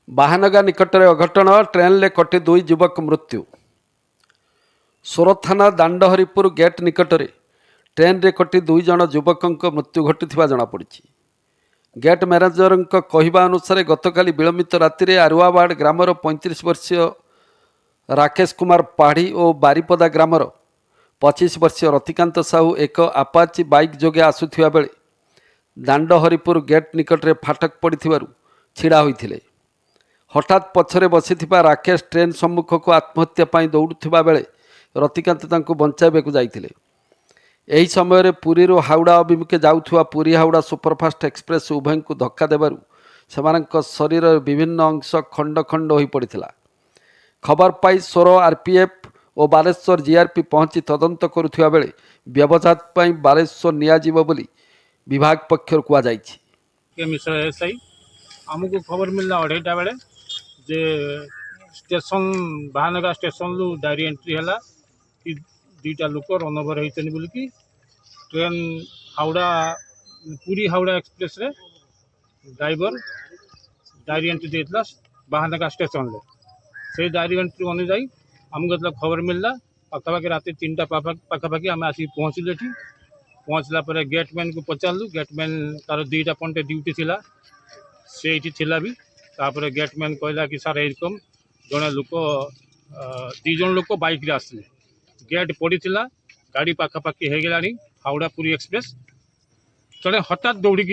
ବାହାନଗା ନିକଟରେ ଅଘଟଣ, ଟ୍ରେନ୍ରେ କଟି 2 ଯୁବକ ମୃତ୍ୟୁ। ସୋର ଥାନା ଦାଣ୍ଡହରିପୁର ଗେଟ୍ ନିକଟରେ ଟ୍ରେନ୍ରେ କଟି 2 ଜଣ ଯୁବକଙ୍କ ମୃତ୍ୟୁ ଘଟିଥିବା ଜଣାପଡ଼ିଛି। ଗେଟ୍ ମ୍ୟାନେଜରଙ୍କ କହିବା ଅନୁସାରେ ଗତକାଲି ବିଳମ୍ବିତ ରାତିରେ ଆରୁଆବାଡ଼ ଗ୍ରାମର 35 ବର୍ଷୀୟ ରାକେଶ କୁମାର ପାଢ଼ୀ ଓ ବାରିପଦା ଗ୍ରାମର 25 ବର୍ଷୀୟ ରତିକାନ୍ତ ସାହୁ ଏକ ଆପାଚି ବାଇକ୍ ଯୋଗେ ଆସୁଥିବା ବେଳେ ଦାଣ୍ଡହରିପୁର ଗେଟ୍ ନିକଟରେ ଫାଟକ ପଡ଼ିଥିବାରୁ ଛିଡ଼ା ହୋଇଥିଲେ। ହଠାତ୍ ପଛରେ ବସିଥିବା ରାକେଶ ଟ୍ରେନ୍ ସମ୍ମୁଖକୁ ଆତ୍ମହତ୍ୟା ପାଇଁ ଦୌଡ଼ୁଥିବା ବେଳେ ରତିକାନ୍ତ ତାଙ୍କୁ ବଞ୍ଚାଇବାକୁ ଯାଇଥିଲେ। ଏହି ସମୟରେ ପୁରୀରୁ ହାଉଡ଼ା ଅଭିମୁଖେ ଯାଉଥିବା ପୁରୀ ହାଉଡ଼ା ସୁପରଫାଷ୍ଟ ଏକ୍ସପ୍ରେସ୍ ଉଭୟଙ୍କୁ ଧକ୍କା ଦେବାରୁ ସେମାନଙ୍କ ଶରୀରର ବିଭିନ୍ନ ଅଂଶ ଖଣ୍ଡ ଖଣ୍ଡ ହୋଇପଡ଼ିଥିଲା। ଖବର ପାଇ ସୋର ଆର୍ପିଏଫ୍ ଓ ବାଲେଶ୍ୱର ଜିଆର୍ପି ପହଞ୍ଚି ତଦନ୍ତ କରୁଥିବା ବେଳେ ବ୍ୟବଚ୍ଛେଦ ପାଇଁ ବାଲେଶ୍ୱର ନିଆଯିବ ବୋଲି ବିଭାଗ ପକ୍ଷରୁ କୁହାଯାଇଛି। आमको खबर मिलला 2:30 बेले जे स्टेशन बाहानगा स्टेशन लु डायरी एंट्री है कि 2टा लोक रन ओवर होते बोल कि ट्रेन हावड़ा पूरी हावड़ा एक्सप्रेस रे ड्राइवर डायरी एंट्री देता बाहानगा स्टेशन ले से डायरी एंट्री अनुजाई आमको जो खबर मिलला पाखापाखि रात 3टा पाखापाखि आम आसिक पहुँचलु। ये पहुँचला गेटमैन को पचारू गेटमैन तार 2टा पॉइंट ड्यूटी थिला से भी तापर गेटमैन कहला कि सार एरकम जड़े लोक 2 जन लोक बाइक रे आसले गेट पड़ी गाड़ी पाखापाखि हो गला हावड़ा पुरी एक्सप्रेस जड़े हठात दौड़ी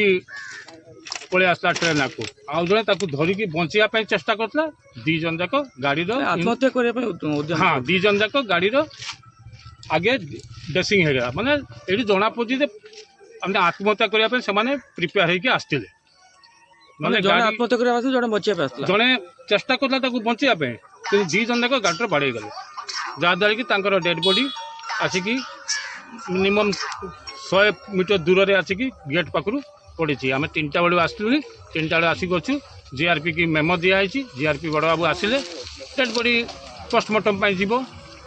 पलि आसला ट्रेन को आउ जड़े धरिकी बचाई चेष्टा करता 2 जन जाक गाड़ी आत्महत्या हाँ 2 जन जाक गाड़ी आगे डेसिंग हो गला माने ये जना पड़ी आत्महत्या करने से प्रिपेयर होकर आसते जड़े चेष्टा करता बचाई कि 2 जन जाक गाड़ी बाड़े गले जहाँद्वारा कि डेड बॉडी आसिक मिनिमम 100 मीटर दूर से आसिक गेट पाखु पड़ी आम 3टा बेलू आसलु 3टा बेले आसिक अच्छु जीआरपी की मेमो दिखाई जीआरपी बड़ बाबू आसिले डेड बॉडी पोस्टमार्टम जीव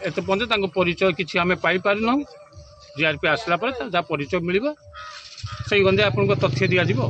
एत पर्यटन परिचय किसी आम पाइपारूँ जीआरपी आसला जहाँ परिचय मिल से गंदे आपको तथ्य दिज्व।